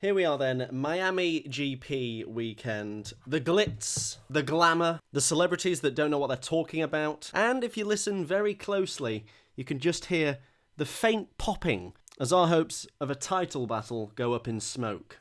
Here we are then, Miami GP weekend. The glitz, the glamour, the celebrities that don't know what they're talking about, and if you listen very closely, you can just hear the faint popping as our hopes of a title battle go up in smoke.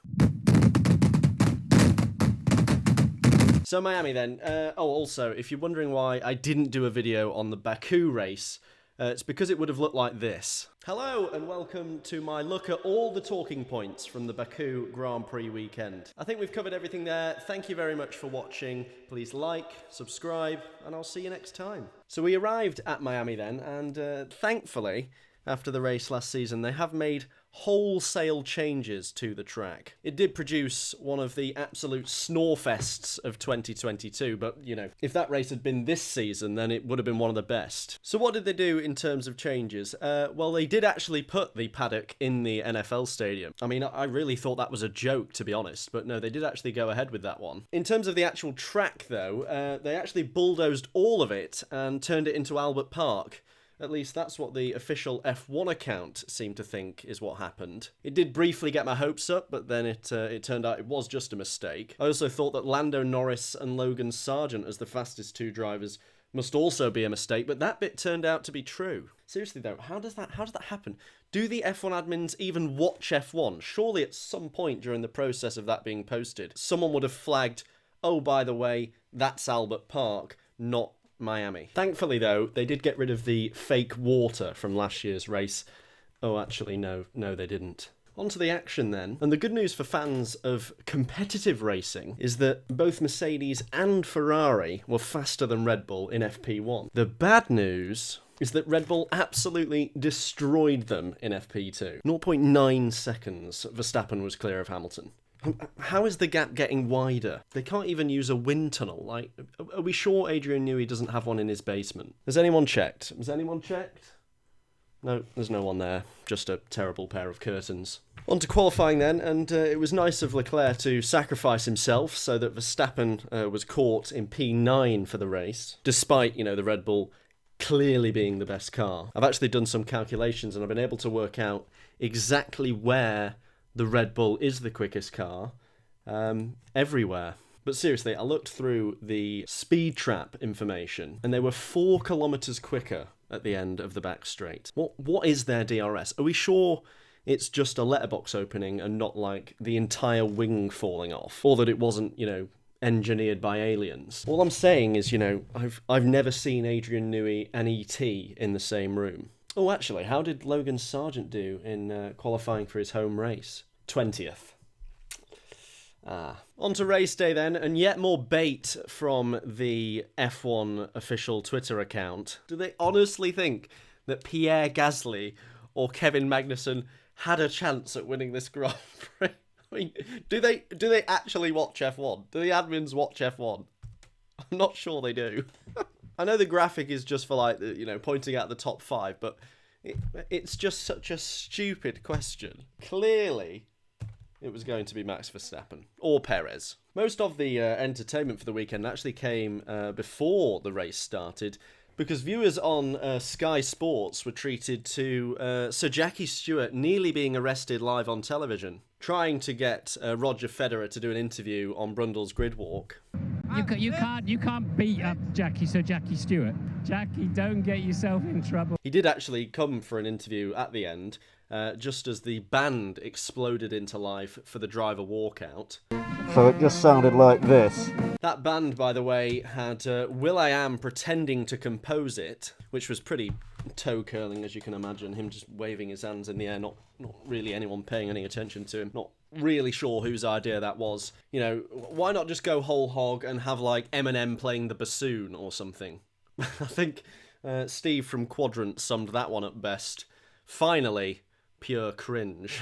So Miami then. Also, if you're wondering why I didn't do a video on the Baku race, it's because it would have looked like this. Hello and welcome to my look at all the talking points from the Baku Grand Prix weekend. I think we've covered everything there. Thank you very much for watching. Please like, subscribe, and I'll see you next time. So we arrived at Miami then, and thankfully, after the race last season, they have made wholesale changes to the track. It did produce one of the absolute snorefests of 2022, but, you know, if that race had been this season, then it would have been one of the best. So what did they do in terms of changes? Well, they did actually put the paddock in the NFL stadium. I mean, I really thought that was a joke, to be honest, but no, they did actually go ahead with that one. In terms of the actual track, though, they actually bulldozed all of it and turned it into Albert Park. At least that's what the official F1 account seemed to think is what happened. It did briefly get my hopes up, but then it turned out it was just a mistake. I also thought that Lando Norris and Logan Sargent as the fastest two drivers must also be a mistake, but that bit turned out to be true. Seriously though, how does that happen? Do the F1 admins even watch F1? Surely at some point during the process of that being posted, someone would have flagged, oh, by the way, that's Albert Park, not Miami. Thankfully, though, they did get rid of the fake water from last year's race. Oh, actually, no, they didn't. On to the action then. And the good news for fans of competitive racing is that both Mercedes and Ferrari were faster than Red Bull in FP1. The bad news is that Red Bull absolutely destroyed them in FP2. 0.9 seconds Verstappen was clear of Hamilton. How is the gap getting wider? They can't even use a wind tunnel. Like, are we sure Adrian Newey doesn't have one in his basement? Has anyone checked? No, there's no one there. Just a terrible pair of curtains. On to qualifying then, and it was nice of Leclerc to sacrifice himself so that Verstappen was caught in P9 for the race, despite, you know, the Red Bull clearly being the best car. I've actually done some calculations and I've been able to work out exactly where the Red Bull is the quickest car, everywhere. But seriously, I looked through the speed trap information, and they were 4 kilometers quicker at the end of the back straight. What is their DRS? Are we sure it's just a letterbox opening and not like the entire wing falling off, or that it wasn't, you know, engineered by aliens? All I'm saying is, you know, I've never seen Adrian Newey and ET in the same room. Oh, actually, how did Logan Sargent do in qualifying for his home race? 20th. On to race day then, and yet more bait from the F1 official Twitter account. Do they honestly think that Pierre Gasly or Kevin Magnussen had a chance at winning this Grand Prix? I mean, do they actually watch F1? Do the admins watch F1? I'm not sure they do. I know the graphic is just for, like, you know, pointing out the top 5, but it's just such a stupid question. Clearly, it was going to be Max Verstappen or Perez. Most of the entertainment for the weekend actually came before the race started, because viewers on Sky Sports were treated to Sir Jackie Stewart nearly being arrested live on television, trying to get Roger Federer to do an interview on Brundle's grid walk. You can't beat up Sir Jackie Stewart. Jackie, don't get yourself in trouble. He did actually come for an interview at the end, just as the band exploded into life for the driver walkout. So it just sounded like this. That band, by the way, had will.i.am pretending to compose it, which was pretty toe-curling, as you can imagine. Him just waving his hands in the air, not really anyone paying any attention to him. Not really sure whose idea that was. You know, why not just go whole hog and have, like, Eminem playing the bassoon or something? I think Steve from Quadrant summed that one up best. Finally, pure cringe.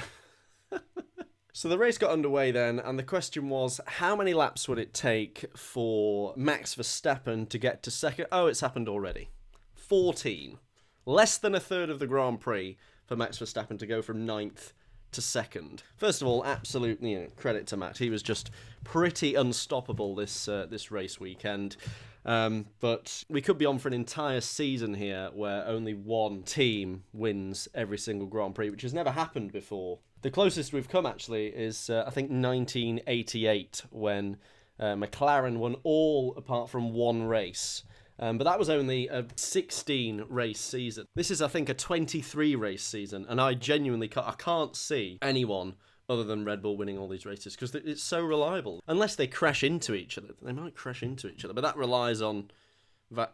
So the race got underway then, and the question was, how many laps would it take for Max Verstappen to get to second? Oh, it's happened already. 14. Less than a third of the Grand Prix for Max Verstappen to go from 9th to 2nd. First of all, absolute credit to Max. He was just pretty unstoppable this race weekend. But we could be on for an entire season here where only one team wins every single Grand Prix, which has never happened before. The closest we've come, actually, is, I think, 1988, when McLaren won all apart from one race. But that was only a 16-race season. This is, I think, a 23-race season, and I genuinely can't see anyone other than Red Bull winning all these races, because it's so reliable. Unless they crash into each other. They might crash into each other, but that relies on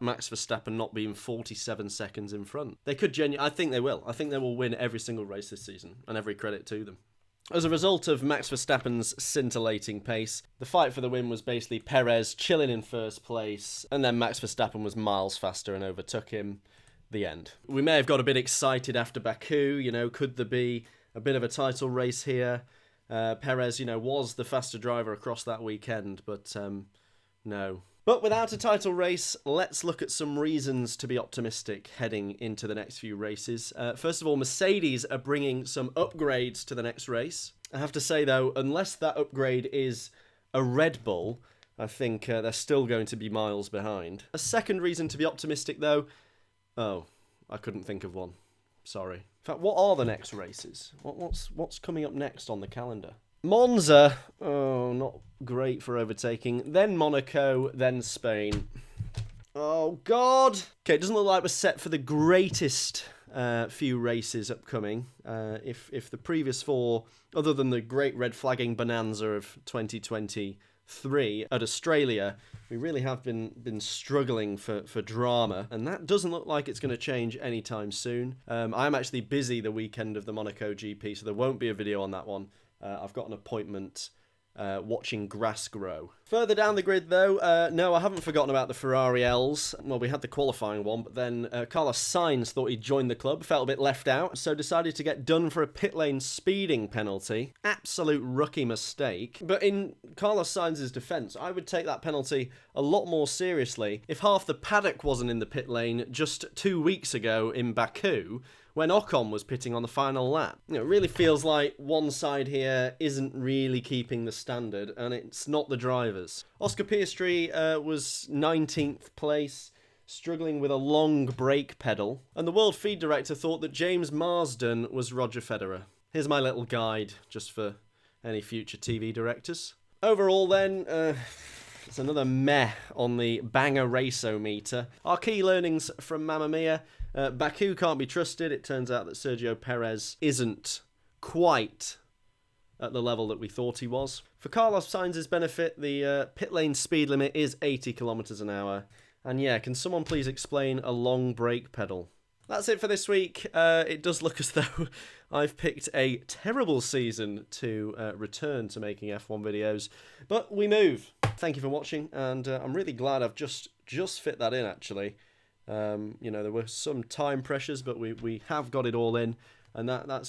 Max Verstappen not being 47 seconds in front. They could I think they will. I think they will win every single race this season, and every credit to them. As a result of Max Verstappen's scintillating pace, the fight for the win was basically Perez chilling in first place, and then Max Verstappen was miles faster and overtook him. The end. We may have got a bit excited after Baku, could there be a bit of a title race here? Perez, was the faster driver across that weekend, but no. But without a title race, let's look at some reasons to be optimistic heading into the next few races. First of all, Mercedes are bringing some upgrades to the next race. I have to say, though, unless that upgrade is a Red Bull, I think they're still going to be miles behind. A second reason to be optimistic, though... Oh, I couldn't think of one. Sorry. In fact, what are the next races? What's coming up next on the calendar? Monza, not great for overtaking. Then Monaco, then Spain. Oh, God! Okay, it doesn't look like we're set for the greatest few races upcoming. If the previous four, other than the great red flagging bonanza of 2023 at Australia, we really have been struggling for drama, and that doesn't look like it's going to change anytime soon. I'm actually busy the weekend of the Monaco GP, so there won't be a video on that one. I've got an appointment watching grass grow. Further down the grid, though, no, I haven't forgotten about the Ferrari Ls. Well, we had the qualifying one, but then Carlos Sainz thought he'd joined the club, felt a bit left out, so decided to get done for a pit lane speeding penalty. Absolute rookie mistake. But in Carlos Sainz's defence, I would take that penalty a lot more seriously if half the paddock wasn't in the pit lane just 2 weeks ago in Baku, when Ocon was pitting on the final lap. It really feels like one side here isn't really keeping the standard, and it's not the drivers. Oscar Piastri was 19th place, struggling with a long brake pedal, and the World Feed Director thought that James Marsden was Roger Federer. Here's my little guide, just for any future TV directors. Overall then, it's another meh on the banger race-o-meter. Our key learnings from Mamma Mia: Baku can't be trusted. It turns out that Sergio Perez isn't quite at the level that we thought he was. For Carlos Sainz's benefit, the pit lane speed limit is 80 kilometers an hour. And yeah, can someone please explain a long brake pedal? That's it for this week. It does look as though I've picked a terrible season to return to making F1 videos, but we move. Thank you for watching, and I'm really glad I've just fit that in, actually. There were some time pressures, but we have got it all in, and that's